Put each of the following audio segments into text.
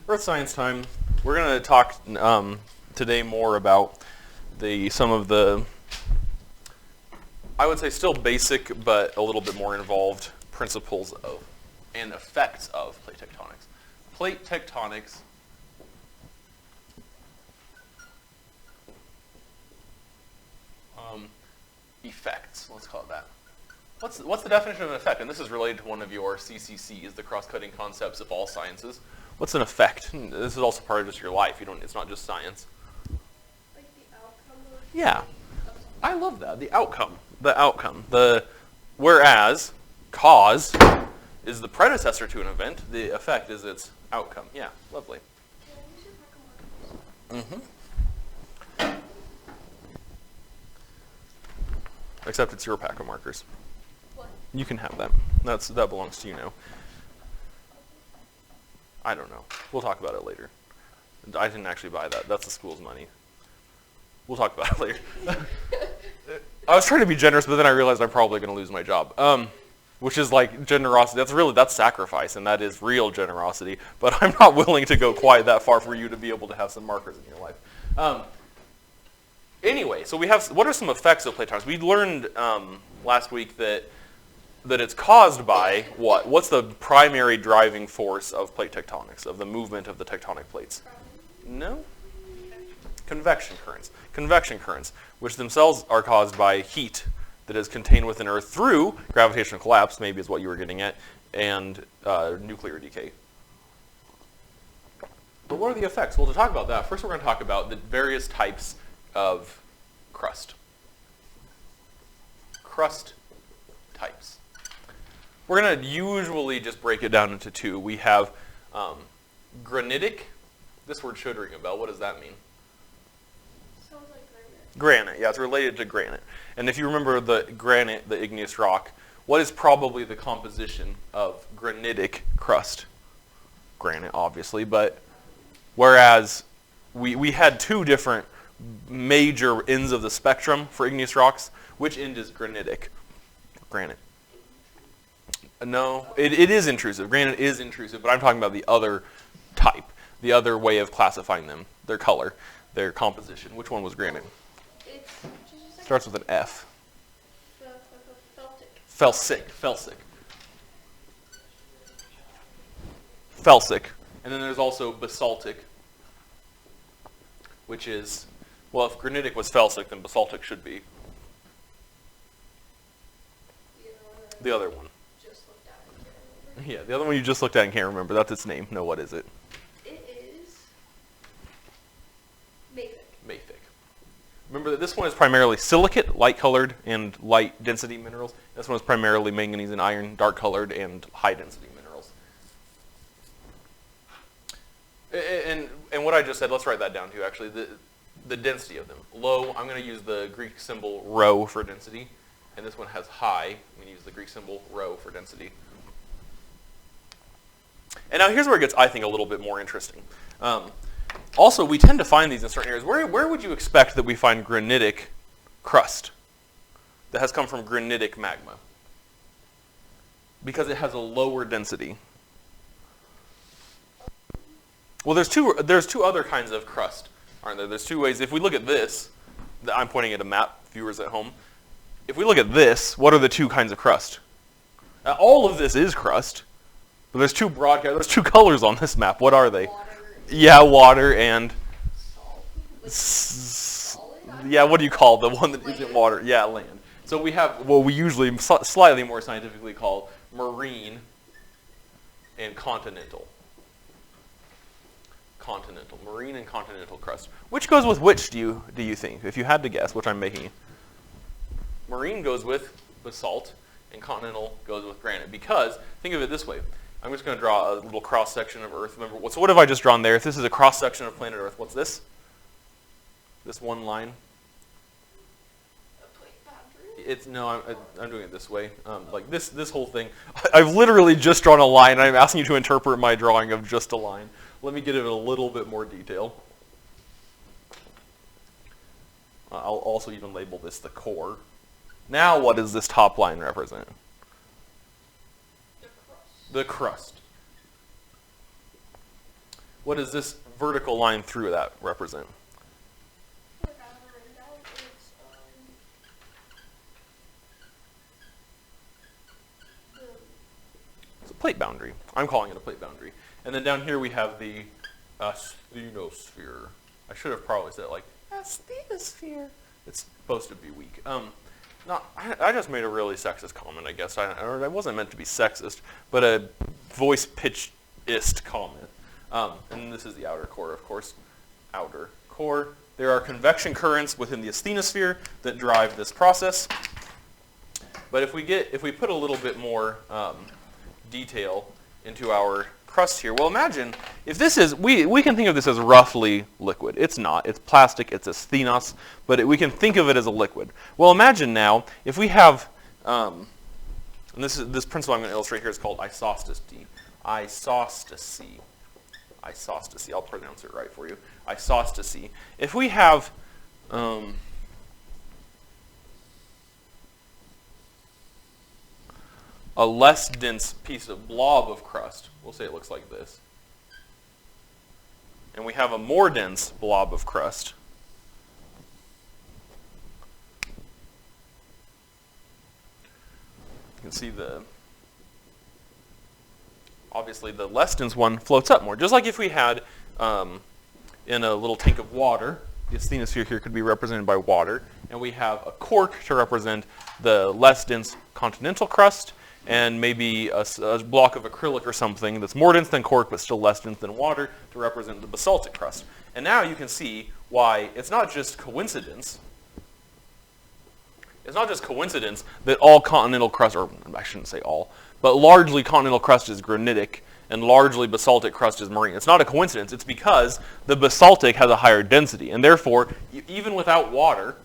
Earth science time. We're going to talk today more about some of the, I would say still basic, but a little bit more involved principles of and effects of plate tectonics. Plate tectonics effects, let's call it that. What's the definition of an effect? And this is related to one of your CCCs, the cross-cutting concepts of all sciences. What's an effect? This is also part of just your life. It's not just science. Like the outcome of Yeah. I love that. The outcome. Whereas cause is the predecessor to an event, the effect is its outcome. Yeah, lovely. Except it's your pack of markers. What? You can have that. That belongs to you now. I don't know. We'll talk about it later. I didn't actually buy that. That's the school's money. We'll talk about it later. I was trying to be generous, but then I realized I'm probably going to lose my job. Which is like generosity. That's sacrifice, and that is real generosity. But I'm not willing to go quite that far for you to be able to have some markers in your life. Anyway, so what are some effects of plate tectonics? We learned last week that it's caused by what? What's the primary driving force of plate tectonics, of the movement of the tectonic plates? No? Convection currents. Convection currents, which themselves are caused by heat that is contained within Earth through gravitational collapse, maybe is what you were getting at, and nuclear decay. But what are the effects? Well, to talk about that, first we're going to talk about the various types of crust. Crust types. We're going to usually just break it down into two. We have granitic. This word should ring a bell. What does that mean? Sounds like granite. Granite, yeah, it's related to granite. And if you remember the granite, the igneous rock, what is probably the composition of granitic crust? Granite, obviously, but whereas we had two different major ends of the spectrum for igneous rocks, which end is granitic? Granite. No, it is intrusive. Granite is intrusive, but I'm talking about the other type, the other way of classifying them, their color, their composition. Which one was granite? It's just Starts with an F. felsic. Felsic. And then there's also basaltic, which is, well, if granitic was felsic, then basaltic should be the other one. Just looked at it and can't remember. Yeah, the other one you just looked at and can't remember. That's its name. No, what is it? It is mafic. Mafic. Remember that this one is primarily silicate, light-colored, and light-density minerals. This one is primarily manganese and iron, dark-colored, and high-density minerals. And what I just said, let's write that down too, actually. The density of them. Low, I'm going to use the Greek symbol rho for density. And this one has high. I'm going to use the Greek symbol rho for density. And now here's where it gets, I think, a little bit more interesting. Also, we tend to find these in certain areas. Where would you expect that we find granitic crust that has come from granitic magma? Because it has a lower density. Well, there's two other kinds of crust, aren't there? There's two ways. If we look at this, I'm pointing at a map, viewers at home. If we look at this, what are the two kinds of crust? All of this is crust, but there's two colors on this map. What are they? Water. Yeah, water and Salt. yeah, what do you call the one that isn't water? Yeah, land. So we have what we usually slightly more scientifically call marine and continental. Marine and continental crust. Which goes with which, do you think? If you had to guess, which I'm making. Marine goes with basalt, and continental goes with granite. Because, think of it this way. I'm just going to draw a little cross-section of Earth. Remember, so what have I just drawn there? If this is a cross-section of planet Earth, what's this? This one line? A plate boundary? I'm doing it this way. Like this whole thing. I've literally just drawn a line, and I'm asking you to interpret my drawing of just a line. Let me get it in a little bit more detail. I'll also even label this the core. Now what does this top line represent? The crust. The crust. What does this vertical line through that represent? It's a plate boundary. I'm calling it a plate boundary. And then down here we have the asthenosphere. I should have probably said it like asthenosphere. It's supposed to be weak. I just made a really sexist comment, I guess. I wasn't meant to be sexist, but a voice-pitched-ist comment. And this is the outer core, of course. Outer core. There are convection currents within the asthenosphere that drive this process. But if we put a little bit more detail into our crust here, well, imagine if this is, we can think of this as roughly liquid. It's not. It's plastic. It's asthenos, but we can think of it as a liquid. Well, imagine now if we have, and this principle I'm going to illustrate here is called isostasy. Isostasy. Isostasy. I'll pronounce it right for you. Isostasy. If we have a less dense piece of blob of crust, we'll say it looks like this, and we have a more dense blob of crust, you can see obviously the less dense one floats up more. Just like if we had in a little tank of water, the asthenosphere here could be represented by water, and we have a cork to represent the less dense continental crust, and maybe a block of acrylic or something that's more dense than cork but still less dense than water to represent the basaltic crust. And now you can see why it's not just coincidence. It's not just coincidence that all continental crust, or I shouldn't say all, but largely continental crust is granitic and largely basaltic crust is marine. It's not a coincidence. It's because the basaltic has a higher density, and therefore, even without water,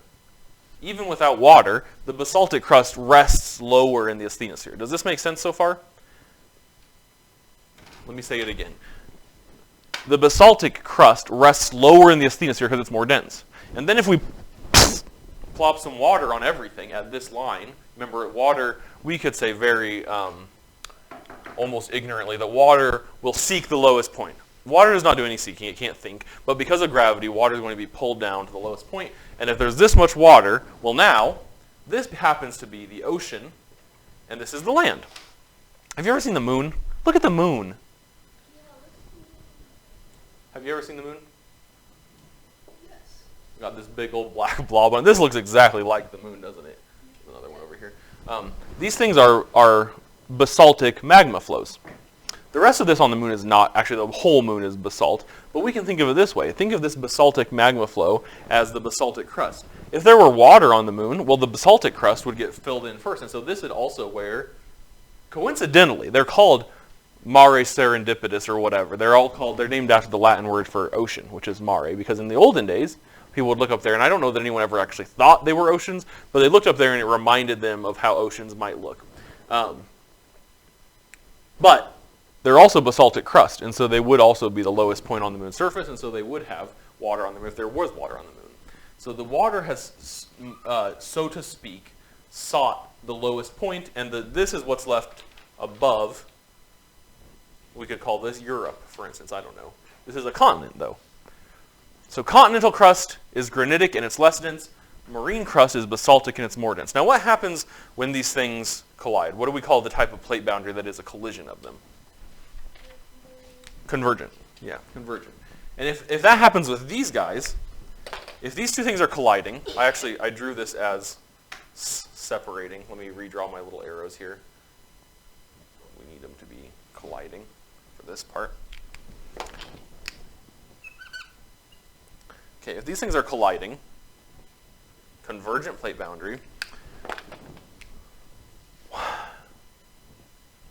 the basaltic crust rests lower in the asthenosphere. Does this make sense so far? Let me say it again. The basaltic crust rests lower in the asthenosphere because it's more dense. And then if we plop some water on everything at this line, remember water, we could say very almost ignorantly that water will seek the lowest point. Water does not do any seeking, it can't think, but because of gravity, water is going to be pulled down to the lowest point. And if there's this much water, well now, this happens to be the ocean, and this is the land. Have you ever seen the moon? Look at the moon. Have you ever seen the moon? Yes. Got this big old black blob on it. This looks exactly like the moon, doesn't it? Another one over here. These things are basaltic magma flows. The rest of this on the moon is not, actually the whole moon is basalt, but we can think of it this way. Think of this basaltic magma flow as the basaltic crust. If there were water on the moon, well the basaltic crust would get filled in first, and so this is also where, coincidentally, they're called mare serendipitous or whatever. They're named after the Latin word for ocean, which is mare, because in the olden days, people would look up there, and I don't know that anyone ever actually thought they were oceans, but they looked up there and it reminded them of how oceans might look. But they're also basaltic crust, and so they would also be the lowest point on the moon's surface, and so they would have water on the moon if there was water on the moon. So the water has, so to speak, sought the lowest point, and this is what's left above. We could call this Europe, for instance, I don't know. This is a continent, though. So continental crust is granitic and it's less dense. Marine crust is basaltic and it's more dense. Now what happens when these things collide? What do we call the type of plate boundary that is a collision of them? Convergent. Yeah, convergent. And if that happens with these guys, if these two things are colliding, I drew this as separating. Let me redraw my little arrows here. We need them to be colliding for this part. Okay, if these things are colliding, convergent plate boundary,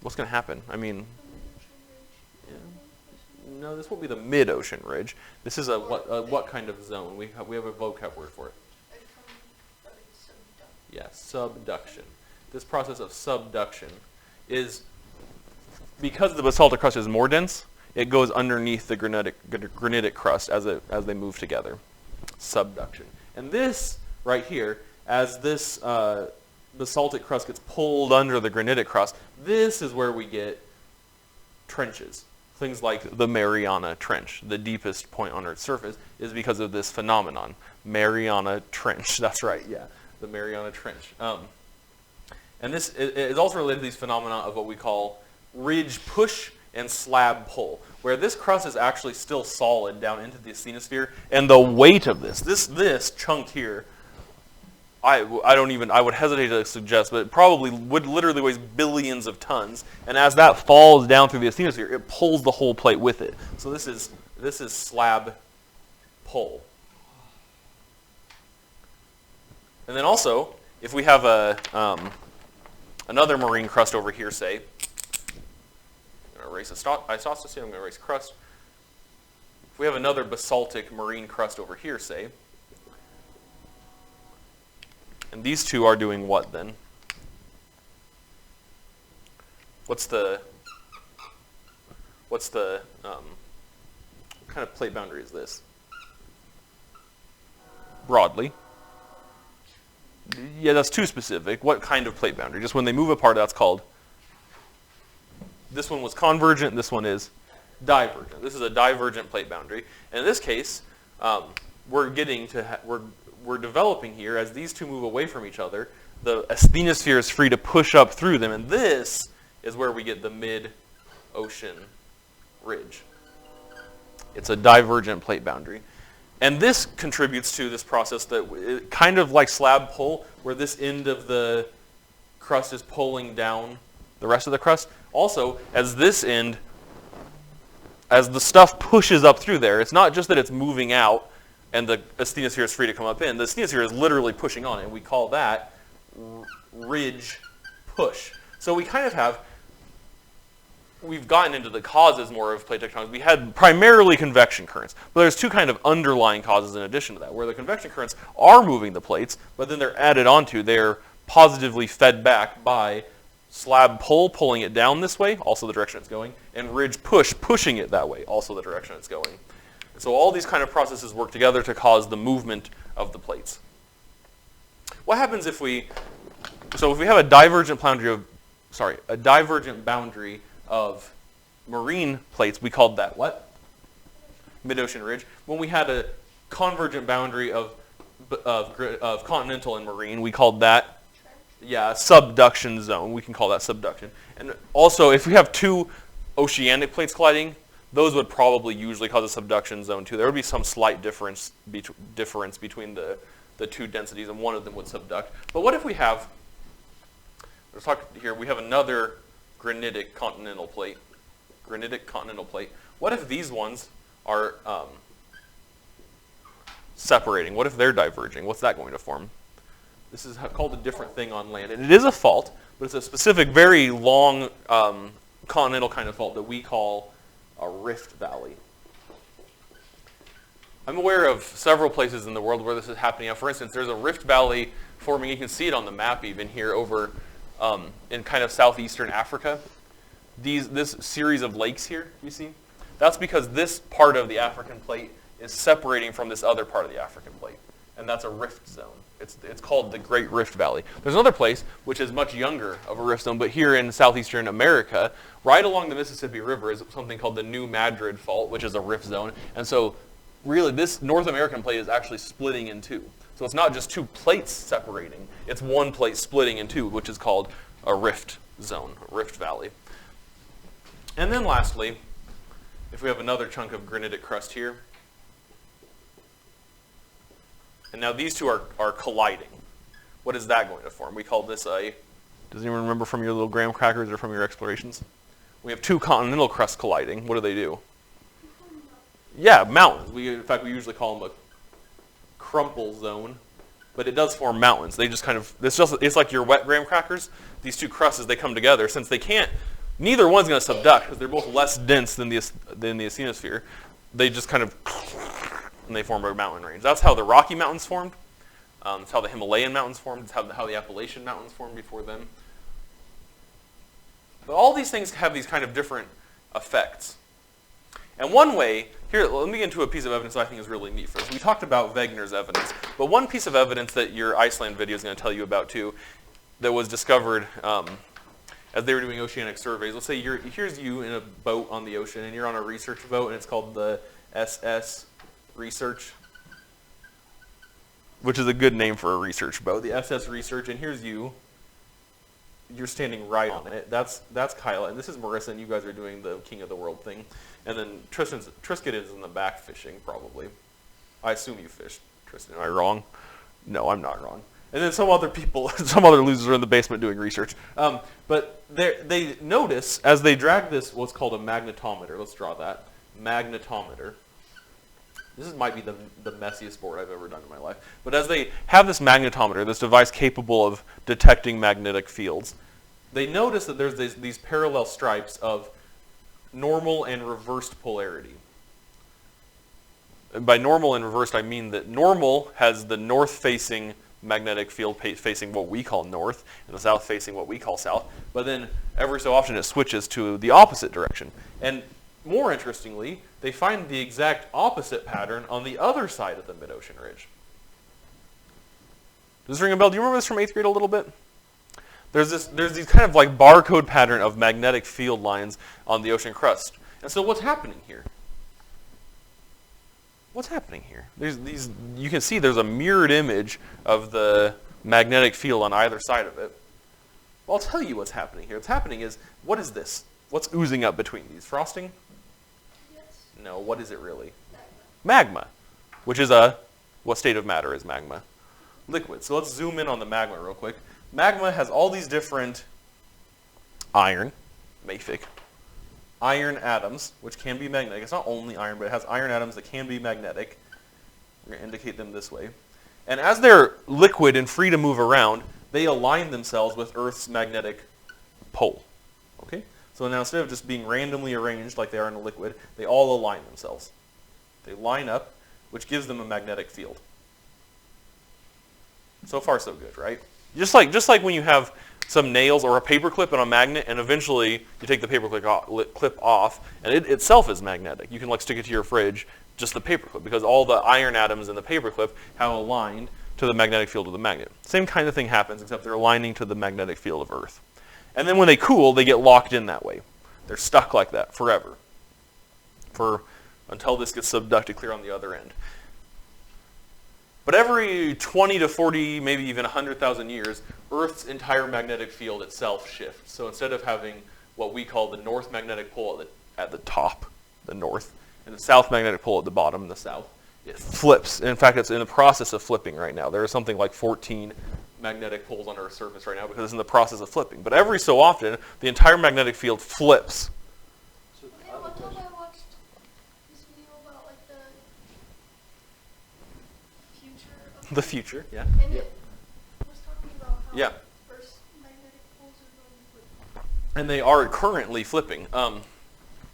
what's going to happen? I mean, no, this won't be the mid-ocean ridge. This is what kind of zone? We have a vocab word for it. Yeah, subduction. This process of subduction is, because the basaltic crust is more dense, it goes underneath the granitic crust as they move together. Subduction. And this right here, as this basaltic crust gets pulled under the granitic crust, this is where we get trenches. things like the Mariana Trench, the deepest point on Earth's surface, is because of this phenomenon. Mariana Trench, that's right, yeah, the Mariana Trench. And this is also related to these phenomena of what we call ridge push and slab pull, where this crust is actually still solid down into the asthenosphere, and the weight of this chunk here, I would hesitate to suggest, but it probably would literally weigh billions of tons, and as that falls down through the asthenosphere, it pulls the whole plate with it. So this is slab pull. And then also, if we have another marine crust over here, say, I'm going to erase isostasy, I'm going to erase crust. If we have another basaltic marine crust over here, say, and these two are doing what then? What's the what kind of plate boundary is this? Broadly. Yeah, that's too specific. What kind of plate boundary? Just when they move apart, that's called. This one was convergent, this one is divergent. This is a divergent plate boundary. And in this case, we're developing here, as these two move away from each other, the asthenosphere is free to push up through them, and this is where we get the mid-ocean ridge. It's a divergent plate boundary. And this contributes to this process that kind of like slab pull, where this end of the crust is pulling down the rest of the crust. Also, as this end, as the stuff pushes up through there, it's not just that it's moving out and the asthenosphere is free to come up in. The asthenosphere is literally pushing on it, and we call that ridge push. So we kind of we've gotten into the causes more of plate tectonics. We had primarily convection currents, but there's two kind of underlying causes in addition to that, where the convection currents are moving the plates, but then they're added onto, they're positively fed back by slab pull, pulling it down this way, also the direction it's going, and ridge push, pushing it that way, also the direction it's going. So all these kind of processes work together to cause the movement of the plates. What happens if we have a divergent boundary of marine plates, we called that what? Mid-ocean ridge. When we had a convergent boundary of continental and marine, we called that, subduction zone. We can call that subduction. And also, if we have two oceanic plates colliding, those would probably usually cause a subduction zone too. There would be some slight difference between the two densities, and one of them would subduct. But what if we have, let's talk here, we have another granitic continental plate. What if these ones are separating? What if they're diverging? What's that going to form? This is called a different thing on land. And it is a fault, but it's a specific, very long continental kind of fault that we call a rift valley. I'm aware of several places in the world where this is happening. Now, for instance, there's a rift valley forming. You can see it on the map even here over in kind of southeastern Africa. This series of lakes here, you see? That's because this part of the African plate is separating from this other part of the African plate. And that's a rift zone. It's called the Great Rift Valley. There's another place which is much younger of a rift zone, but here in southeastern America, right along the Mississippi River is something called the New Madrid Fault, which is a rift zone. And so really this North American plate is actually splitting in two. So it's not just two plates separating, it's one plate splitting in two, which is called a rift zone, a rift valley. And then lastly, if we have another chunk of granitic crust here, and now these two are colliding. What is that going to form? We call this does anyone remember from your little graham crackers or from your explorations? We have two continental crusts colliding. What do? Yeah, mountains. In fact, we usually call them a crumple zone, but it does form mountains. They just kind of, it's like your wet graham crackers. These two crusts, they come together, since they can't, neither one's going to subduct because they're both less dense than the asthenosphere. They just kind of, and they form a mountain range. That's how the Rocky Mountains formed. It's how the Himalayan mountains formed. It's how the Appalachian Mountains formed before them. But all these things have these kind of different effects. And one way, here, let me get into a piece of evidence that I think is really neat for this. We talked about Wegener's evidence, but one piece of evidence that your Iceland video is going to tell you about too, that was discovered as they were doing oceanic surveys. Let's say here's you in a boat on the ocean, and you're on a research boat, and it's called the SS Research, which is a good name for a research boat. The SS Research, and here's you. You're standing right on it. That's Kyla, and this is Marissa, and you guys are doing the King of the World thing. And then Tristan is in the back fishing, probably. I assume you fished, Tristan. Am I wrong? No, I'm not wrong. And then some other people, some other losers are in the basement doing research. But they notice, as they drag this, what's called a magnetometer. Let's draw that. Magnetometer. This might be the messiest board I've ever done in my life. But as they have this magnetometer, this device capable of detecting magnetic fields, they notice that there's these parallel stripes of normal and reversed polarity. And by normal and reversed, I mean that normal has the north-facing magnetic field facing what we call north, and the south facing what we call south. But then every so often it switches to the opposite direction. And more interestingly, they find the exact opposite pattern on the other side of the mid-ocean ridge. Does this ring a bell? Do you remember this from 8th grade a little bit? There's these kind of like barcode pattern of magnetic field lines on the ocean crust. And so what's happening here? What's happening here? You can see there's a mirrored image of the magnetic field on either side of it. Well, I'll tell you what's happening here. What's happening is, what is this? What's oozing up between these? Frosting? Yes. No, what is it really? Magma. Which is what state of matter is magma? Liquid. So let's zoom in on the magma real quick. Magma has all these different iron, mafic, iron atoms, which can be magnetic. It's not only iron, but it has iron atoms that can be magnetic. We're going to indicate them this way. And as they're liquid and free to move around, they align themselves with Earth's magnetic pole. Okay? So now instead of just being randomly arranged like they are in a liquid, they all align themselves. They line up, which gives them a magnetic field. So far, so good, right? Just like when you have some nails or a paper clip and a magnet, and eventually you take the paper clip off, and it itself is magnetic. You can like stick it to your fridge, just the paper clip, because all the iron atoms in the paper clip have aligned to the magnetic field of the magnet. Same kind of thing happens, except they're aligning to the magnetic field of Earth. And then when they cool, they get locked in that way. They're stuck like that forever, until this gets subducted clear on the other end. But every 20 to 40, maybe even 100,000 years, Earth's entire magnetic field itself shifts. So instead of having what we call the north magnetic pole at the top, the north, and the south magnetic pole at the bottom, the south, it flips. In fact, it's in the process of flipping right now. There are something like 14 magnetic poles on Earth's surface right now because it's in the process of flipping. But every so often, the entire magnetic field flips. So one time I watched this video about like the future of The future, yeah. and it was talking about how Yeah. first magnetic poles are going to flip. And they are currently flipping.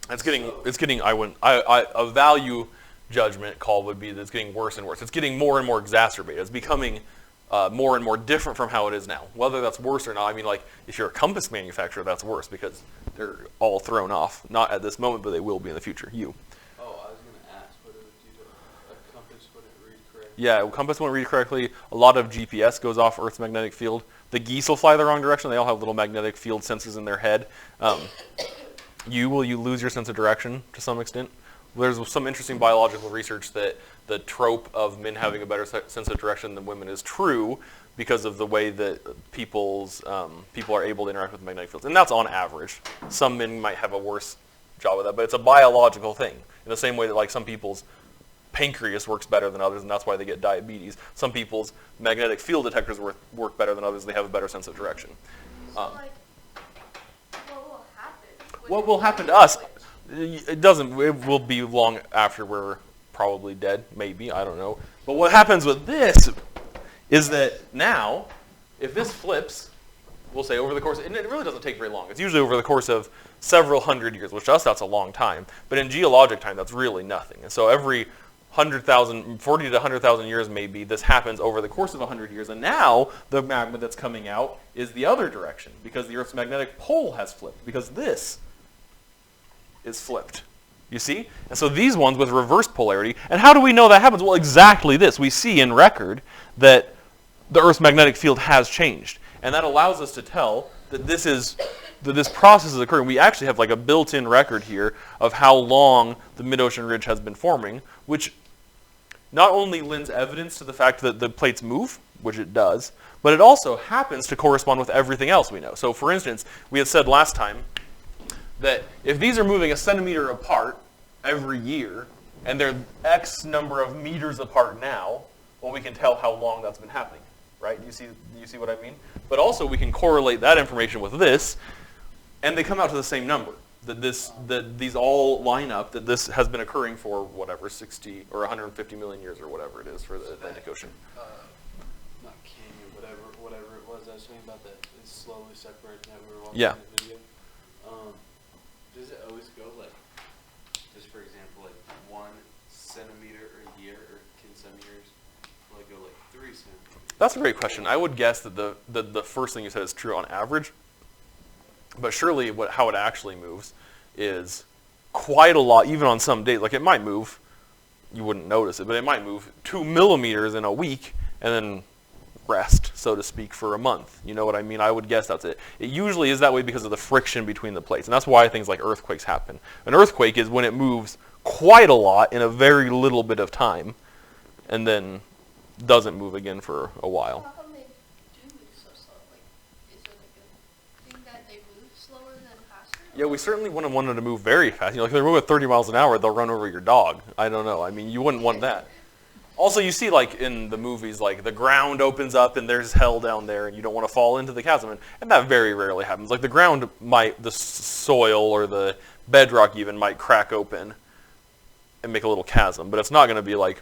It's getting. A value judgment call would be that it's getting worse and worse. It's getting more and more exacerbated. It's becoming more and more different from how it is now. Whether that's worse or not, I mean, like if you're a compass manufacturer, that's worse because they're all thrown off. Not at this moment, but they will be in the future. You. Oh, I was going to ask what it would do to a compass wouldn't read correctly. Yeah, compass won't read correctly. A lot of GPS goes off Earth's magnetic field. The geese will fly the wrong direction. They all have little magnetic field sensors in their head. Will you lose your sense of direction to some extent? There's some interesting biological research that the trope of men having a better sense of direction than women is true because of the way that people are able to interact with magnetic fields. And that's on average. Some men might have a worse job with that, but it's a biological thing. In the same way that like some people's pancreas works better than others, and that's why they get diabetes. Some people's magnetic field detectors work better than others. They have a better sense of direction. So like, what will happen? What will happen to us? It will be long after we're probably dead, maybe, I don't know. But what happens with this is that now, if this flips, we'll say over the course, and it really doesn't take very long. It's usually over the course of several hundred years, which to us that's a long time. But in geologic time, that's really nothing. And so every 40 to 100,000 years maybe, this happens over the course of 100 years. And now the magma that's coming out is the other direction because the Earth's magnetic pole has flipped because this is flipped. You see? And so these ones with reverse polarity, and how do we know that happens? Well, exactly this. We see in record that the Earth's magnetic field has changed. And that allows us to tell that this is that this process is occurring. We actually have like a built-in record here of how long the mid-ocean ridge has been forming, which not only lends evidence to the fact that the plates move, which it does, but it also happens to correspond with everything else we know. So for instance, we had said last time that if these are moving a centimeter apart every year, and they're X number of meters apart now, well, we can tell how long that's been happening, right? Do you see what I mean? But also we can correlate that information with this, and they come out to the same number. That these all line up, that this has been occurring for whatever, 60 or 150 million years or whatever it is for the Atlantic Ocean. Not canyon, whatever it was I was saying about that, it's slowly separating that we were watching Yeah. the video. Does it always go like, just for example, like 1 centimeter a year, or can some years like go like 3 centimeters? That's a great question. I would guess that the first thing you said is true on average, but surely how it actually moves is quite a lot, even on some days. Like it might move, you wouldn't notice it, but it might move 2 millimeters in a week and then rest, so to speak, for a month. You know what I mean? I would guess that's it. It usually is that way because of the friction between the plates, and that's why things like earthquakes happen. An earthquake is when it moves quite a lot in a very little bit of time, and then doesn't move again for a while. How come they do move so slow? Like, is there like a thing that they move slower than faster? Yeah, we certainly wouldn't want them to move very fast. You know, if they're moving at 30 miles an hour, they'll run over your dog. I don't know. I mean, you wouldn't want that. Also, you see, like, in the movies, like, the ground opens up and there's hell down there and you don't want to fall into the chasm. And that very rarely happens. Like, the ground might, the soil or the bedrock even might crack open and make a little chasm. But it's not going to be, like,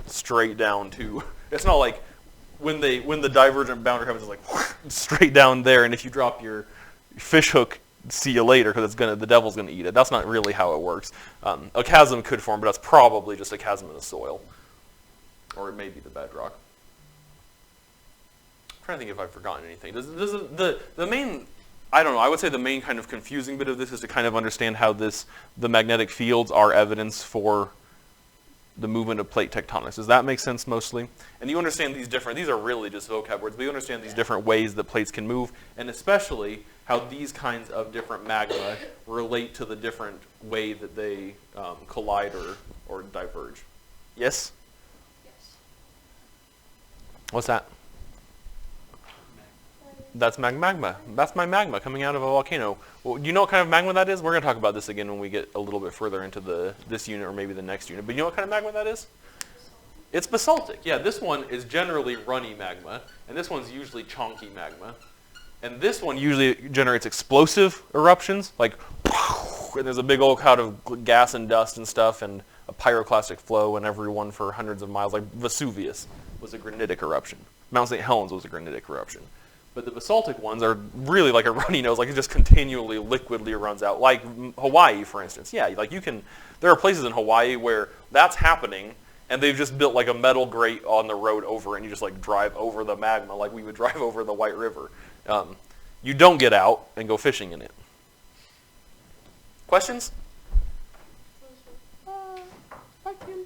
straight down to, it's not like when the divergent boundary happens, it's like straight down there. And if you drop your fish hook, see you later, because the devil's going to eat it. That's not really how it works. A chasm could form, but that's probably just a chasm in the soil. Or it may be the bedrock. I'm trying to think if I've forgotten anything. Does the main, I don't know, I would say the main kind of confusing bit of this is to kind of understand how the magnetic fields are evidence for the movement of plate tectonics. Does that make sense mostly? And you understand these are really just vocab words, but you understand these different ways that plates can move, and especially how these kinds of different magma relate to the different way that they collide or diverge. Yes? What's that? That's magma. That's my magma coming out of a volcano. Well, do you know what kind of magma that is? We're going to talk about this again when we get a little bit further into this unit or maybe the next unit. But you know what kind of magma that is? It's basaltic. Yeah, this one is generally runny magma, and this one's usually chunky magma. And this one usually generates explosive eruptions, like, and there's a big old cloud of gas and dust and stuff, and a pyroclastic flow, and everyone for hundreds of miles, like Vesuvius was a granitic eruption. Mount St. Helens was a granitic eruption. But the basaltic ones are really like a runny nose, like it just continually liquidly runs out, like Hawaii, for instance. Yeah, like there are places in Hawaii where that's happening, and they've just built like a metal grate on the road over, and you just like drive over the magma like we would drive over the White River. You don't get out and go fishing in it. Questions? I can